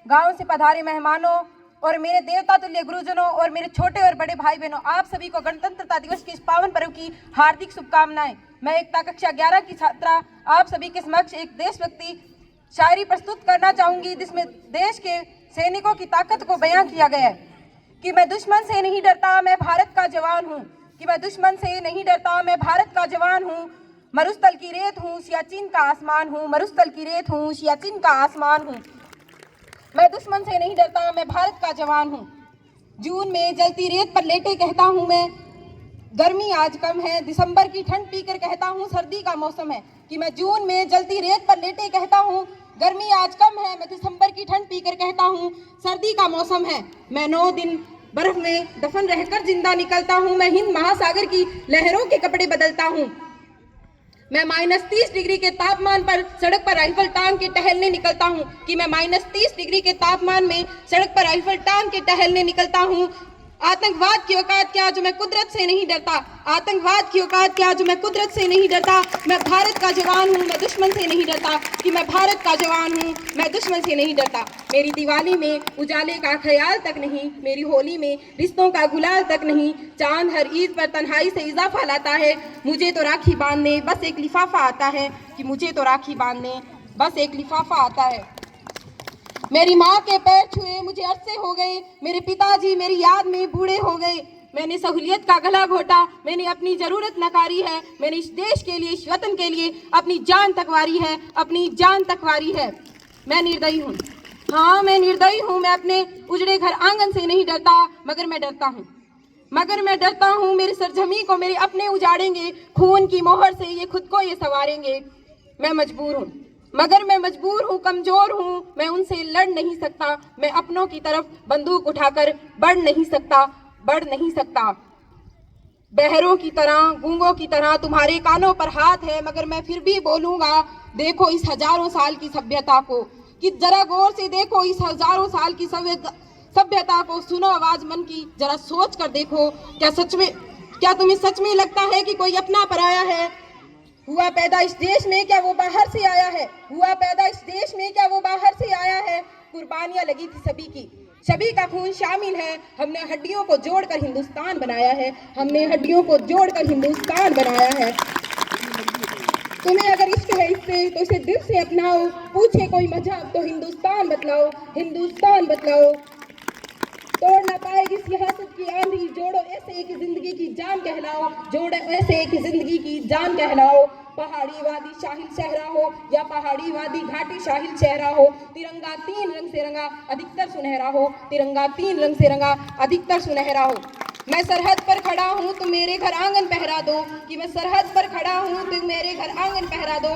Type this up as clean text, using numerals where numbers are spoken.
गांव से पधारे मेहमानों और मेरे देवता तुल्य गुरुजनों और मेरे छोटे और बड़े भाई बहनों, आप सभी को गणतंत्रता दिवस की इस पावन पर्व की हार्दिक शुभकामनाएं। मैं एकता कक्षा 11 की छात्रा आप सभी के समक्ष एक देशभक्ति शायरी प्रस्तुत करना चाहूंगी, जिसमें देश के सैनिकों की ताकत को बयां किया गया है कि मैं दुश्मन से नहीं डरता, मैं भारत का जवान हूँ। कि मैं दुश्मन से नहीं डरता, मैं भारत का जवान हूँ। मरुस्थल की रेत हूँ, सियाचिन का आसमान हूँ। मरुस्थल की रेत हूँ, सियाचिन का आसमान हूँ। मैं दुश्मन से नहीं डरता, मैं भारत का जवान हूँ। जून में जलती रेत पर लेटे कहता हूँ मैं, गर्मी आज कम है। दिसंबर की ठंड पीकर कहता हूँ, सर्दी का मौसम है। कि मैं जून में जलती रेत पर लेटे कहता हूँ, गर्मी आज कम है। मैं दिसंबर की ठंड पीकर कहता हूँ, सर्दी का मौसम है। मैं 9 दिन बर्फ में दफन रहकर जिंदा निकलता हूँ। मैं हिंद महासागर की लहरों के कपड़े बदलता हूँ। मैं -30 डिग्री के तापमान पर सड़क पर राइफल टांग के टहलने निकलता हूँ। कि मैं -30 डिग्री के तापमान में सड़क पर राइफल टांग के टहलने निकलता हूँ। आतंकवाद की औकात क्या जो मैं कुदरत से नहीं डरता। आतंकवाद की औकात क्या जो मैं कुदरत से नहीं डरता। मैं भारत का जवान हूँ, मैं दुश्मन से नहीं डरता। कि मैं भारत का जवान हूँ, मैं दुश्मन से नहीं डरता। मेरी दिवाली में उजाले का ख्याल तक नहीं, मेरी होली में रिश्तों का गुलाल तक नहीं। चांद हर ईद पर तन्हाई से इजाफा लाता है। मुझे तो राखी बांधने बस एक लिफाफा आता है। कि मुझे तो राखी बांधने बस एक लिफाफा आता है। मेरी माँ के पैर छुए मुझे अरसे हो गए, मेरे पिताजी मेरी याद में बूढ़े हो गए। मैंने सहूलियत का गला घोटा, मैंने अपनी जरूरत नकारी है। मैंने इस देश के लिए, इस वतन के लिए अपनी जान तक वारी है, अपनी जान तक वारी है। मैं निर्दयी हूँ, हाँ मैं निर्दयी हूँ। मैं अपने उजड़े घर आंगन से नहीं डरता, मगर मैं डरता हूँ। मगर मैं डरता हूँ मेरी सरजमी को मेरे अपने उजाड़ेंगे। खून की मोहर से ये खुद को ये सवारेंगे। मैं मजबूर हूँ, मगर मैं मजबूर हूँ, कमजोर हूँ। मैं उनसे लड़ नहीं सकता, मैं अपनों की तरफ बंदूक उठाकर बढ़ नहीं सकता, बढ़ नहीं सकता। बहरों की तरह, गूंगों की तरह तुम्हारे कानों पर हाथ है, मगर मैं फिर भी बोलूंगा। देखो इस हजारों साल की सभ्यता को, कि जरा गौर से देखो इस हजारों साल की सभ्यता को। सुनो आवाज मन की, जरा सोच कर देखो, क्या तुम्हें सच में लगता है कि कोई अपना पराया है? हुआ पैदा इस देश में, क्या वो बाहर से आया है? हुआ पैदा इस देश में, क्या वो बाहर से आया है? कुर्बानियां लगी थी सभी की, सभी का खून शामिल है। हमने हड्डियों को जोड़कर हिंदुस्तान बनाया है, हमने हड्डियों को जोड़कर हिंदुस्तान बनाया है। तुम्हें अगर इश्क है इससे तो इसे दिल से अपनाओ। पूछे कोई मजहब तो हिंदुस्तान बतलाओ, हिंदुस्तान बतलाओ। तोड़ ना पाएगी सियासत की आंधी, जोड़ो ऐसे एक जिंदगी की जान कहलाओ, जोड़ो ऐसे एक जिंदगी की जान कहलाओ। पहाड़ी वादी शाहिल सहरा हो या पहाड़ी वादी घाटी शाहिल सहरा हो, तिरंगा 3 रंग से रंगा अधिकतर सुनहरा हो। तिरंगा 3 रंग से रंगा अधिकतर सुनहरा हो। मैं सरहद पर खड़ा हूँ, तुम मेरे घर आंगन पहरा दो। कि मैं सरहद पर खड़ा हूँ, तुम मेरे घर आंगन पहरा दो।